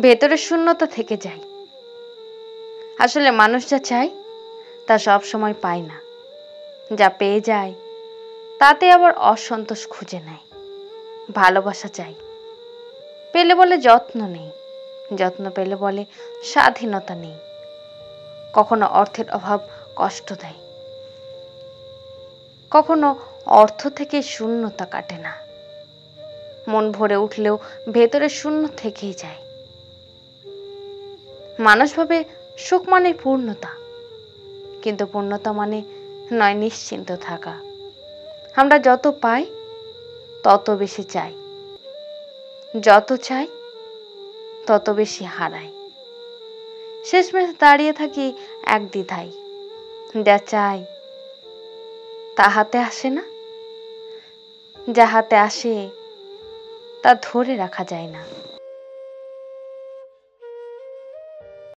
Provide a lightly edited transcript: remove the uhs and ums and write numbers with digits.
ভেতরের শূন্যতা থেকে যায়। আসলে মানুষ যা চায় তা সব সময় পায় না, যা পেয়ে যায় তাতে আবার অসন্তোষ খুঁজে নেয়। ভালোবাসা চাই, পেলে বলে যত্ন নেই, যত্ন পেলে বলে স্বাধীনতা নেই। কখনো অর্থের অভাব কষ্ট দেয়, কখনো অর্থ থেকে শূন্যতা কাটে না। মন ভরে উঠলেও ভেতরে শূন্য থেকেই যায়। মানুষ ভাবে সুখ মানে পূর্ণতা, কিন্তু পূর্ণতা মানে নয় নিশ্চিন্ত থাকা। আমরা যত পাই তত বেশি চাই, যত চাই তত বেশি হারাই। শেষমেশ দাঁড়িয়ে থাকি এক দ্বিধায়, যা চাই তা হাতে আসে না, যা হাতে আসে তা ধরে রাখা যায় না।